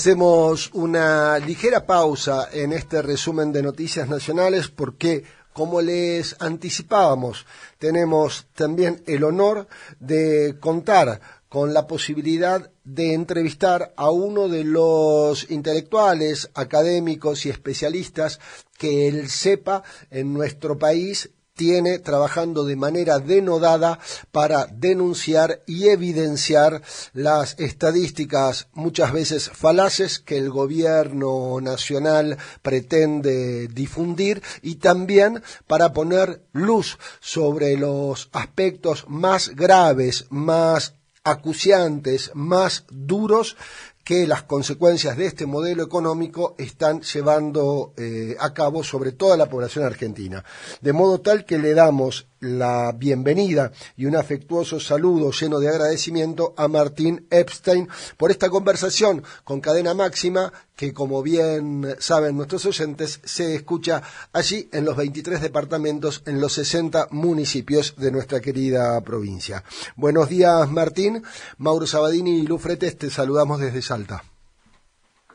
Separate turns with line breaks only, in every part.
Hacemos una ligera pausa en este resumen de noticias nacionales porque, como les anticipábamos, tenemos también el honor de contar con la posibilidad de entrevistar a uno de los intelectuales, académicos y especialistas que el CEPA en nuestro país tiene trabajando de manera denodada para denunciar y evidenciar las estadísticas muchas veces falaces que el gobierno nacional pretende difundir y también para poner luz sobre los aspectos más graves, más acuciantes, más duros que las consecuencias de este modelo económico están llevando a cabo sobre toda la población argentina. De modo tal que le damos la bienvenida y un afectuoso saludo lleno de agradecimiento a Martín Epstein por esta conversación con Cadena Máxima que, como bien saben nuestros oyentes, se escucha allí en los 23 departamentos, en los 60 municipios de nuestra querida provincia. Buenos días, Martín. Mauro Sabadini y Lu Fretes, te saludamos desde Salta.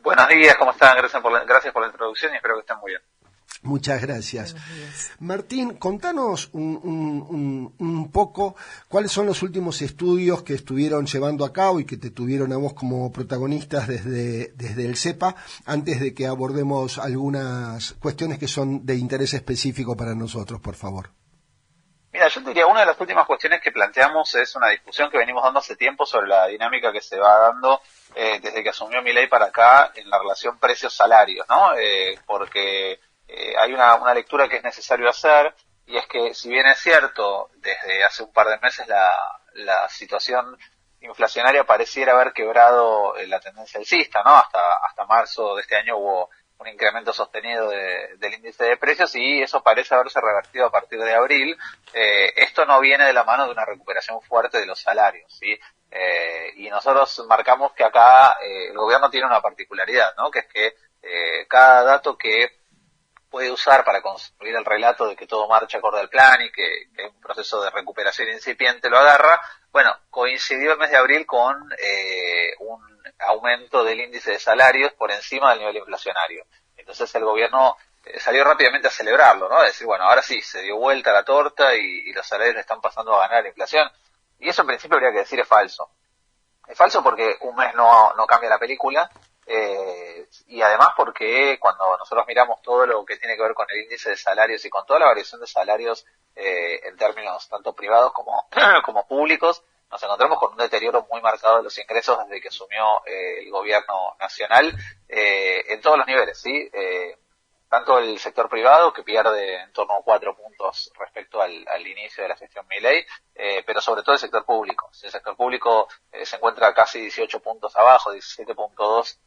Buenos días, ¿cómo están? Gracias por la introducción y espero que estén muy bien.
Muchas gracias. Martín, contanos un poco cuáles son los últimos estudios que estuvieron llevando a cabo y que te tuvieron a vos como protagonistas desde el CEPA, antes de que abordemos algunas cuestiones que son de interés específico para nosotros, por favor.
Mira, yo diría, una de las últimas cuestiones que planteamos es una discusión que venimos dando hace tiempo sobre la dinámica que se va dando desde que asumió Milei para acá en la relación precios-salarios, ¿no? Porque hay una lectura que es necesario hacer, y es que, si bien es cierto, desde hace un par de meses la situación inflacionaria pareciera haber quebrado la tendencia alcista, ¿no? Hasta marzo de este año hubo un incremento sostenido del índice de precios y eso parece haberse revertido a partir de abril. Esto no viene de la mano de una recuperación fuerte de los salarios, ¿sí? Y nosotros marcamos que acá el gobierno tiene una particularidad, ¿no? Que es que cada dato que puede usar para construir el relato de que todo marcha acorde al plan y que hay un proceso de recuperación incipiente lo agarra. Bueno, coincidió el mes de abril con un aumento del índice de salarios por encima del nivel inflacionario. Entonces el gobierno salió rápidamente a celebrarlo, ¿no? A decir, bueno, ahora sí, se dio vuelta la torta y los salarios le están pasando a ganar la inflación. Y eso, en principio, habría que decir es falso. Es falso porque un mes no cambia la película. Y además porque cuando nosotros miramos todo lo que tiene que ver con el índice de salarios y con toda la variación de salarios en términos tanto privados como públicos, nos encontramos con un deterioro muy marcado de los ingresos desde que asumió el gobierno nacional en todos los niveles, ¿sí? Tanto el sector privado, que pierde en torno a 4 puntos respecto al inicio de la gestión Milei, pero sobre todo el sector público. El sector público se encuentra casi 18 puntos abajo, 17.2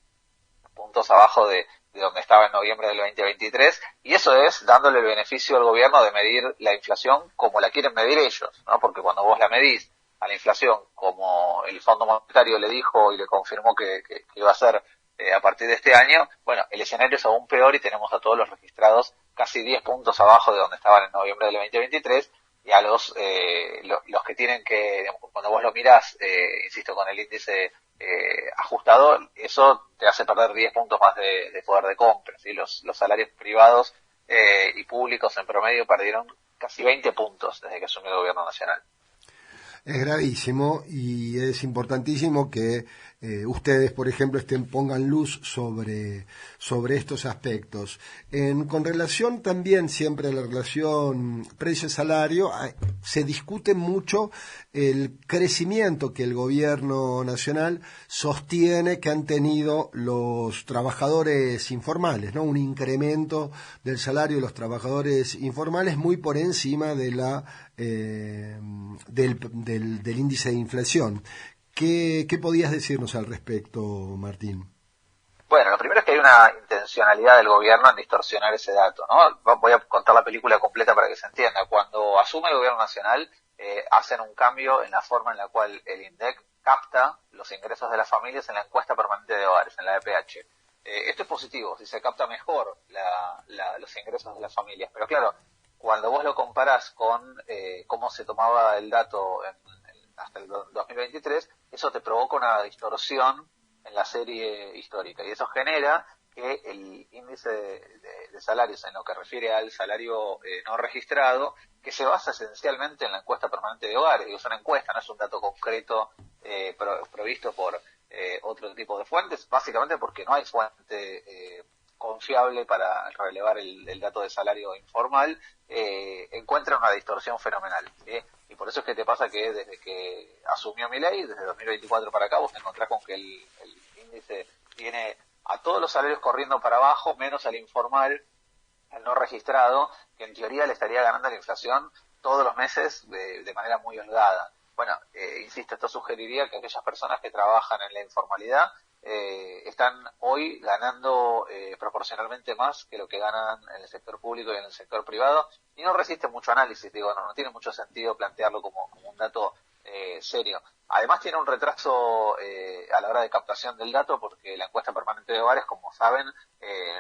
puntos abajo de donde estaba en noviembre del 2023, y eso es dándole el beneficio al gobierno de medir la inflación como la quieren medir ellos, ¿no? Porque cuando vos la medís a la inflación como el Fondo Monetario le dijo y le confirmó que iba a ser a partir de este año, bueno, el escenario es aún peor y tenemos a todos los registrados casi 10 puntos abajo de donde estaban en noviembre del 2023, y a los que tienen que, digamos, cuando vos lo mirás, insisto, con el índice ajustado, eso te hace perder 10 puntos más de poder de compra, ¿sí? Los salarios privados y públicos en promedio perdieron casi 20 puntos desde que asumió el gobierno nacional.
Es gravísimo y es importantísimo que ustedes, por ejemplo, pongan luz sobre estos aspectos. Con relación también siempre a la relación precio-salario, se discute mucho el crecimiento que el gobierno nacional sostiene que han tenido los trabajadores informales, ¿no? Un incremento del salario de los trabajadores informales muy por encima de del índice de inflación. ¿Qué podías decirnos al respecto, Martín?
Bueno, lo primero es que hay una intencionalidad del gobierno en distorsionar ese dato, ¿no? Voy a contar la película completa para que se entienda. Cuando asume el gobierno nacional, hacen un cambio en la forma en la cual el INDEC capta los ingresos de las familias en la encuesta permanente de hogares, en la EPH. Esto es positivo, si se capta mejor los ingresos de las familias. Pero claro, cuando vos lo comparás con cómo se tomaba el dato hasta el 2023, eso te provoca una distorsión en la serie histórica. Y eso genera que el índice de salarios en lo que refiere al salario no registrado, que se basa esencialmente en la encuesta permanente de hogares, digo, es una encuesta, no es un dato concreto provisto por otro tipo de fuentes, básicamente porque no hay fuente confiable para relevar el dato de salario informal, encuentra una distorsión fenomenal. Y por eso es que te pasa que desde que asumió Milei, desde 2024 para acá, vos te encontrás con que el índice tiene a todos los salarios corriendo para abajo, menos al informal, al no registrado, que en teoría le estaría ganando la inflación todos los meses de manera muy holgada. Bueno, insisto, esto sugeriría que aquellas personas que trabajan en la informalidad están hoy ganando proporcionalmente más que lo que ganan en el sector público y en el sector privado, y no resiste mucho análisis, digo, no tiene mucho sentido plantearlo como un dato serio. Además tiene un retraso a la hora de captación del dato, porque la encuesta permanente de hogares, como saben,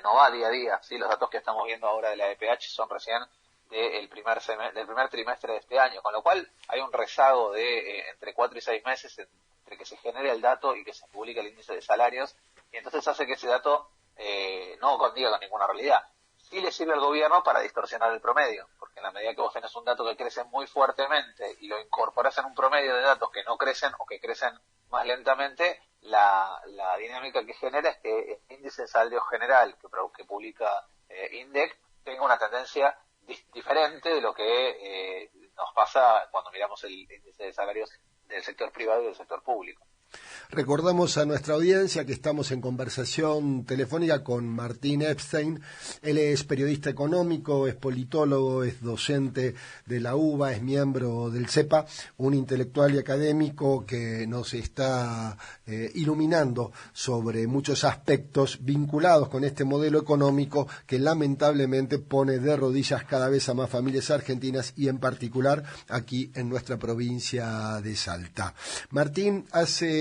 no va día a día, ¿sí? Los datos que estamos viendo ahora de la EPH son recién del primer trimestre de este año, con lo cual hay un rezago de entre 4 y 6 meses entre que se genere el dato y que se publique el índice de salarios, y entonces hace que ese dato no condiga con ninguna realidad. Sí le sirve al gobierno para distorsionar el promedio, porque en la medida que vos tenés un dato que crece muy fuertemente y lo incorporás en un promedio de datos que no crecen o que crecen más lentamente, la dinámica que genera es que el índice de salario general que publica INDEC tenga una tendencia diferente de lo que nos pasa cuando miramos el índice de salarios del sector privado y del sector público.
Recordamos a nuestra audiencia que estamos en conversación telefónica con Martín Epstein. Él es periodista económico, es politólogo, es docente de la UBA, es miembro del CEPA, un intelectual y académico que nos está iluminando sobre muchos aspectos vinculados con este modelo económico que lamentablemente pone de rodillas cada vez a más familias argentinas y en particular aquí en nuestra provincia de Salta. Martín, hace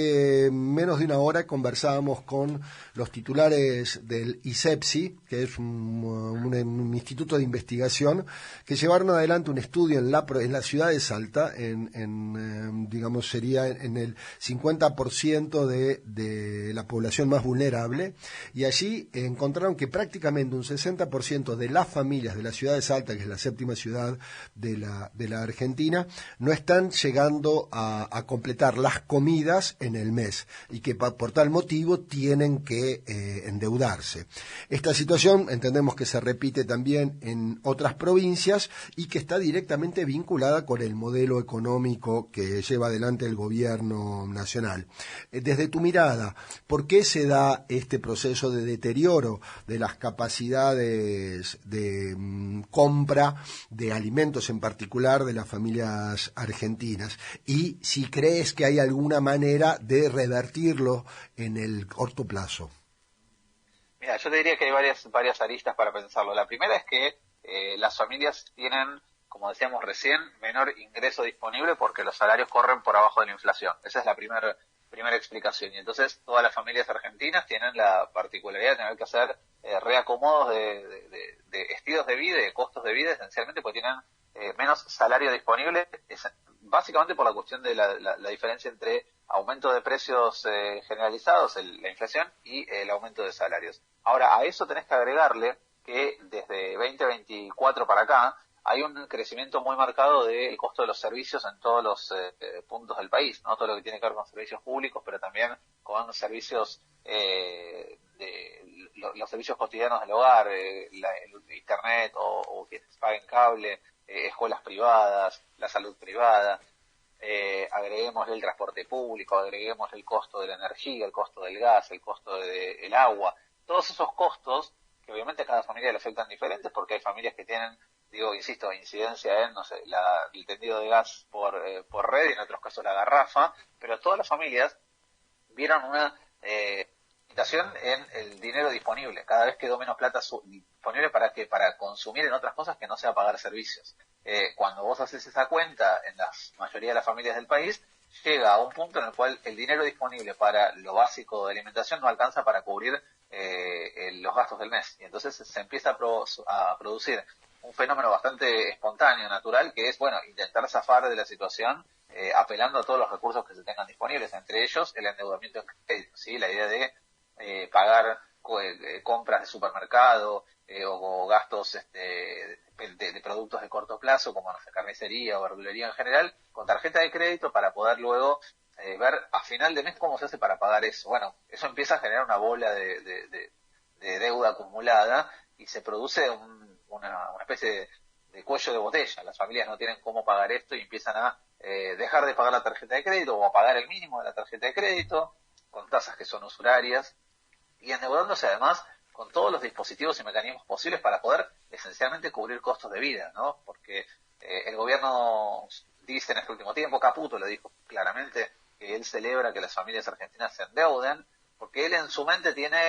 menos de una hora conversábamos con los titulares del ISEPSI, que es un instituto de investigación, que llevaron adelante un estudio en la ciudad de Salta, digamos sería en el 50% de la población más vulnerable, y allí encontraron que prácticamente un 60% de las familias de la ciudad de Salta, que es la séptima ciudad de la Argentina, no están llegando a completar las comidas en el mes, y que por tal motivo tienen que endeudarse. Esta situación entendemos que se repite también en otras provincias y que está directamente vinculada con el modelo económico que lleva adelante el gobierno nacional. Desde tu mirada, ¿por qué se da este proceso de deterioro de las capacidades de compra de alimentos, en particular de las familias argentinas? Y si crees que hay alguna manera de revertirlo en el corto plazo.
Mira, yo te diría que hay varias aristas para pensarlo. La primera es que las familias tienen, como decíamos recién, menor ingreso disponible porque los salarios corren por abajo de la inflación. Esa es la primera explicación. Y entonces todas las familias argentinas tienen la particularidad de tener que hacer reacomodos de estilos de vida y de costos de vida, esencialmente porque tienen menos salario disponible, básicamente por la cuestión de la diferencia entre aumento de precios generalizados, la inflación, y el aumento de salarios. Ahora, a eso tenés que agregarle que desde 2024 para acá hay un crecimiento muy marcado del costo de los servicios en todos los puntos del país, ¿no? Todo lo que tiene que ver con servicios públicos, pero también con servicios los servicios cotidianos del hogar, el internet o quienes paguen cable, escuelas privadas, la salud privada. Agreguémosle el transporte público, agreguémosle el costo de la energía, el costo del gas, el costo del agua, todos esos costos que obviamente a cada familia le afectan diferentes, porque hay familias que tienen, insisto, incidencia en, el tendido de gas por red, y en otros casos la garrafa, pero todas las familias vieron una limitación en el dinero disponible. Cada vez quedó menos plata disponible para consumir en otras cosas que no sea pagar servicios. Cuando vos haces esa cuenta en la mayoría de las familias del país, llega a un punto en el cual el dinero disponible para lo básico de alimentación no alcanza para cubrir los gastos del mes. Y entonces se empieza a producir un fenómeno bastante espontáneo, natural, que es, intentar zafar de la situación apelando a todos los recursos que se tengan disponibles, entre ellos el endeudamiento en crédito, ¿sí? La idea de pagar compras de supermercado o gastos de productos de corto plazo, como no sé, carnicería o verdulería en general, con tarjeta de crédito para poder luego ver a final de mes cómo se hace para pagar eso. Bueno, eso empieza a generar una bola de deuda acumulada y se produce una especie de cuello de botella. Las familias no tienen cómo pagar esto y empiezan a dejar de pagar la tarjeta de crédito o a pagar el mínimo de la tarjeta de crédito con tasas que son usurarias y endeudándose además con todos los dispositivos y mecanismos posibles para poder esencialmente cubrir costos de vida, ¿no? Porque el gobierno dice en este último tiempo, Caputo lo dijo claramente, que él celebra que las familias argentinas se endeuden, porque él en su mente tiene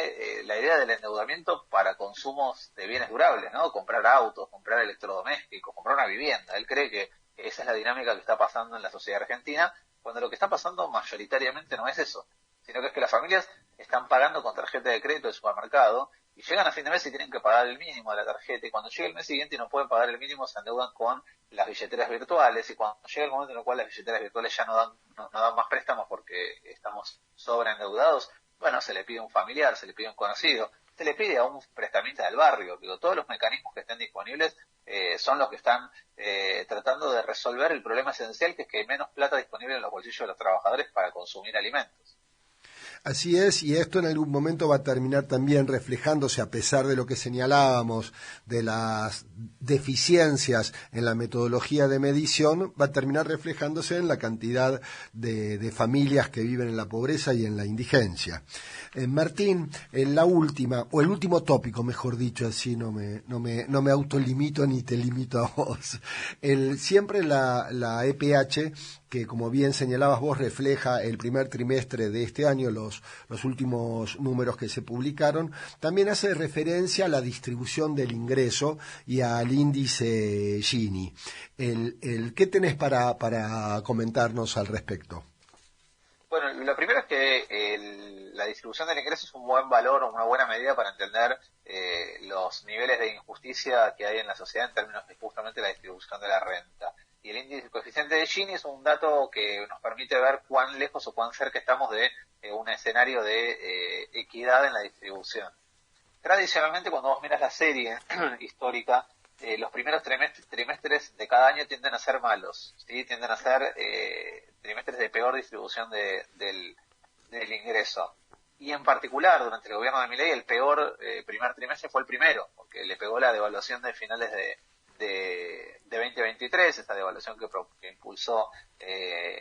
la idea del endeudamiento para consumos de bienes durables, ¿no? Comprar autos, comprar electrodomésticos, comprar una vivienda. Él cree que esa es la dinámica que está pasando en la sociedad argentina, cuando lo que está pasando mayoritariamente no es eso, sino que es que las familias están pagando con tarjeta de crédito del supermercado y llegan a fin de mes y tienen que pagar el mínimo de la tarjeta, y cuando llega el mes siguiente y no pueden pagar el mínimo se endeudan con las billeteras virtuales, y cuando llega el momento en el cual las billeteras virtuales ya no dan más préstamos porque estamos sobreendeudados, bueno, se le pide a un familiar, se le pide a un conocido, se le pide a un prestamista del barrio. Digo, todos los mecanismos que estén disponibles son los que están tratando de resolver el problema esencial, que es que hay menos plata disponible en los bolsillos de los trabajadores para consumir alimentos.
Así es, y esto en algún momento va a terminar también reflejándose, a pesar de lo que señalábamos, de las deficiencias en la metodología de medición, va a terminar reflejándose en la cantidad de familias que viven en la pobreza y en la indigencia. Martín, la última, o el último tópico, mejor dicho, así no me autolimito ni te limito a vos. Siempre la EPH, que como bien señalabas vos, refleja el primer trimestre de este año, los últimos números que se publicaron, también hace referencia a la distribución del ingreso y al índice Gini. ¿Qué tenés para comentarnos al respecto?
Bueno, lo primero es que la distribución del ingreso es un buen valor o una buena medida para entender los niveles de injusticia que hay en la sociedad en términos de justamente la distribución de la renta. Y el índice coeficiente de Gini es un dato que nos permite ver cuán lejos o cuán cerca estamos de un escenario de equidad en la distribución. Tradicionalmente, cuando vos miras la serie histórica, los primeros trimestres de cada año tienden a ser malos, ¿sí? Tienden a ser trimestres de peor distribución del ingreso. Y en particular, durante el gobierno de Milei, el peor primer trimestre fue el primero, porque le pegó la devaluación de finales de 2023, esta devaluación que impulsó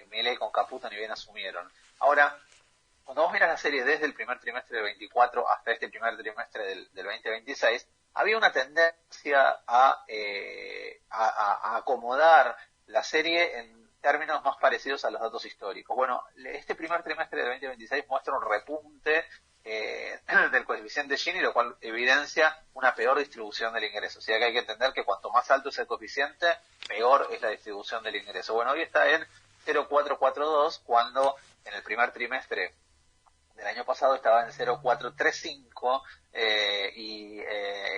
Milei con Caputo, ni bien asumieron. Ahora, cuando vos miras la serie desde el primer trimestre del 24 hasta este primer trimestre del 2026, había una tendencia a acomodar la serie en términos más parecidos a los datos históricos. Bueno, este primer trimestre del 2026 muestra un repunte del coeficiente Gini, lo cual evidencia una peor distribución del ingreso. O sea que hay que entender que cuanto más alto es el coeficiente, peor es la distribución del ingreso. Bueno, hoy está en 0,442, cuando en el primer trimestre del año pasado estaba en 0,435, y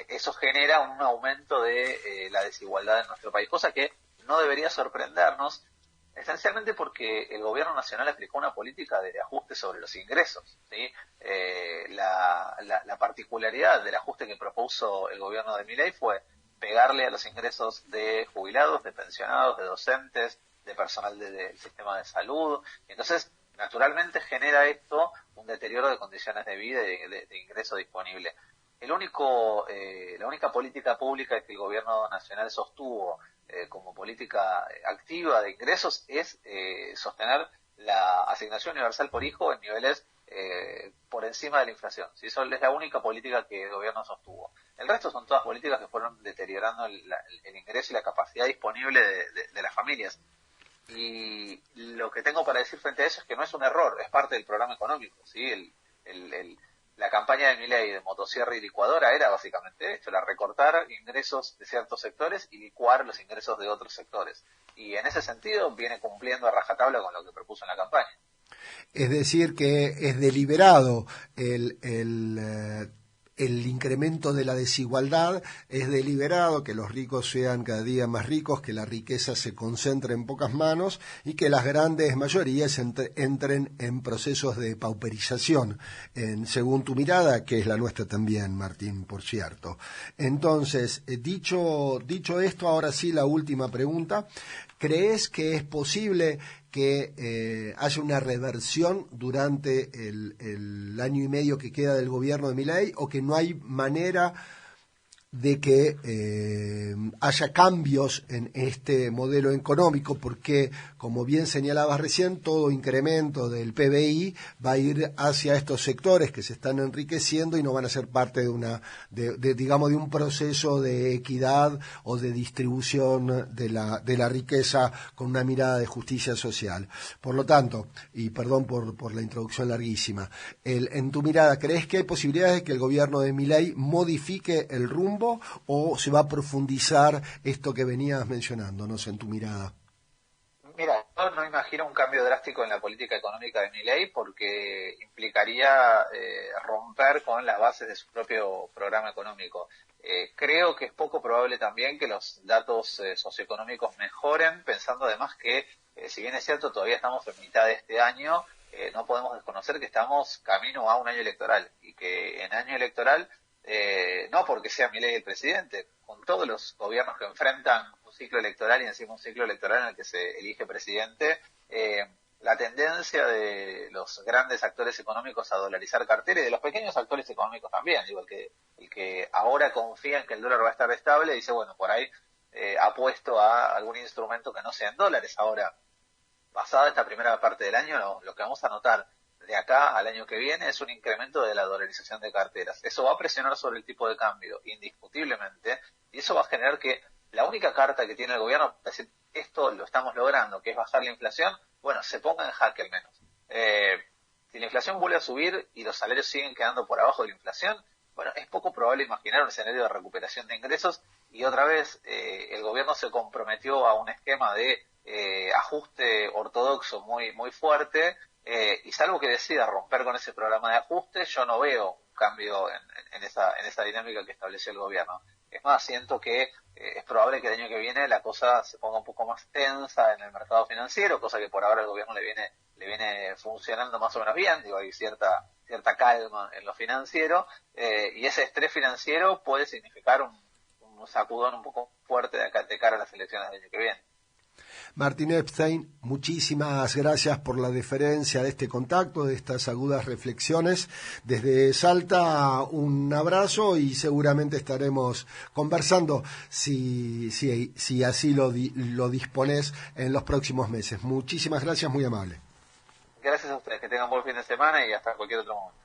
eso genera un aumento de la desigualdad en nuestro país, cosa que no debería sorprendernos, esencialmente porque el gobierno nacional aplicó una política de ajuste sobre los ingresos, ¿sí? La particularidad del ajuste que propuso el gobierno de Milei fue pegarle a los ingresos de jubilados, de pensionados, de docentes, de personal del sistema de salud. Entonces, naturalmente genera esto un deterioro de condiciones de vida y de ingreso disponible. La única política pública que el gobierno nacional sostuvo como política activa de ingresos es sostener la asignación universal por hijo en niveles por encima de la inflación. ¿Sí? Eso es la única política que el gobierno sostuvo. El resto son todas políticas que fueron deteriorando el ingreso y la capacidad disponible de las familias. Y lo que tengo para decir frente a eso es que no es un error, es parte del programa económico, ¿sí? La campaña de Milei de motosierra y licuadora era básicamente esto, era recortar ingresos de ciertos sectores y licuar los ingresos de otros sectores. Y en ese sentido viene cumpliendo a rajatabla con lo que propuso en la campaña.
Es decir, que es deliberado el incremento de la desigualdad es deliberado, que los ricos sean cada día más ricos, que la riqueza se concentre en pocas manos y que las grandes mayorías entren en procesos de pauperización, según tu mirada, que es la nuestra también, Martín, por cierto. Entonces, dicho esto, ahora sí la última pregunta. ¿Crees que es posible que haya una reversión durante el año y medio que queda del gobierno de Milei, o que no hay manera de que haya cambios en este modelo económico, porque, como bien señalabas recién, todo incremento del PBI va a ir hacia estos sectores que se están enriqueciendo y no van a ser parte digamos, de un proceso de equidad o de distribución de la riqueza con una mirada de justicia social? Por lo tanto, y perdón por la introducción larguísima, en tu mirada, ¿crees que hay posibilidades de que el gobierno de Milei modifique el rumbo, o se va a profundizar esto que venías mencionando, no sé, en tu mirada?
Mira, yo no imagino un cambio drástico en la política económica de Milei, porque implicaría romper con las bases de su propio programa económico. Creo que es poco probable también que los datos socioeconómicos mejoren, pensando además que, si bien es cierto, todavía estamos en mitad de este año, no podemos desconocer que estamos camino a un año electoral, y que en año electoral, no porque sea Milei el presidente, con todos los gobiernos que enfrentan un ciclo electoral y encima un ciclo electoral en el que se elige presidente, la tendencia de los grandes actores económicos a dolarizar cartera, y de los pequeños actores económicos también, digo, el que ahora confía en que el dólar va a estar estable, dice, bueno, por ahí apuesto a algún instrumento que no sea en dólares. Ahora, pasada esta primera parte del año, lo que vamos a notar de acá al año que viene es un incremento de la dolarización de carteras. Eso va a presionar sobre el tipo de cambio, indiscutiblemente, y eso va a generar que la única carta que tiene el gobierno, es decir, esto lo estamos logrando, que es bajar la inflación, bueno, se ponga en jaque al menos. Si la inflación vuelve a subir y los salarios siguen quedando por abajo de la inflación, bueno, es poco probable imaginar un escenario de recuperación de ingresos, y otra vez el gobierno se comprometió a un esquema de ajuste ortodoxo muy, muy fuerte, y salvo que decida romper con ese programa de ajuste, yo no veo un cambio en esa dinámica que estableció el gobierno. Es más, siento que es probable que el año que viene la cosa se ponga un poco más tensa en el mercado financiero, cosa que por ahora el gobierno le viene funcionando más o menos bien. Digo, hay cierta calma en lo financiero, y ese estrés financiero puede significar un sacudón un poco fuerte de cara a las elecciones del año que viene.
Martín Epstein, muchísimas gracias por la deferencia de este contacto, de estas agudas reflexiones. Desde Salta, un abrazo, y seguramente estaremos conversando, si así lo disponés, en los próximos meses. Muchísimas gracias, muy amable.
Gracias a ustedes, que tengan buen fin de semana y hasta cualquier otro momento.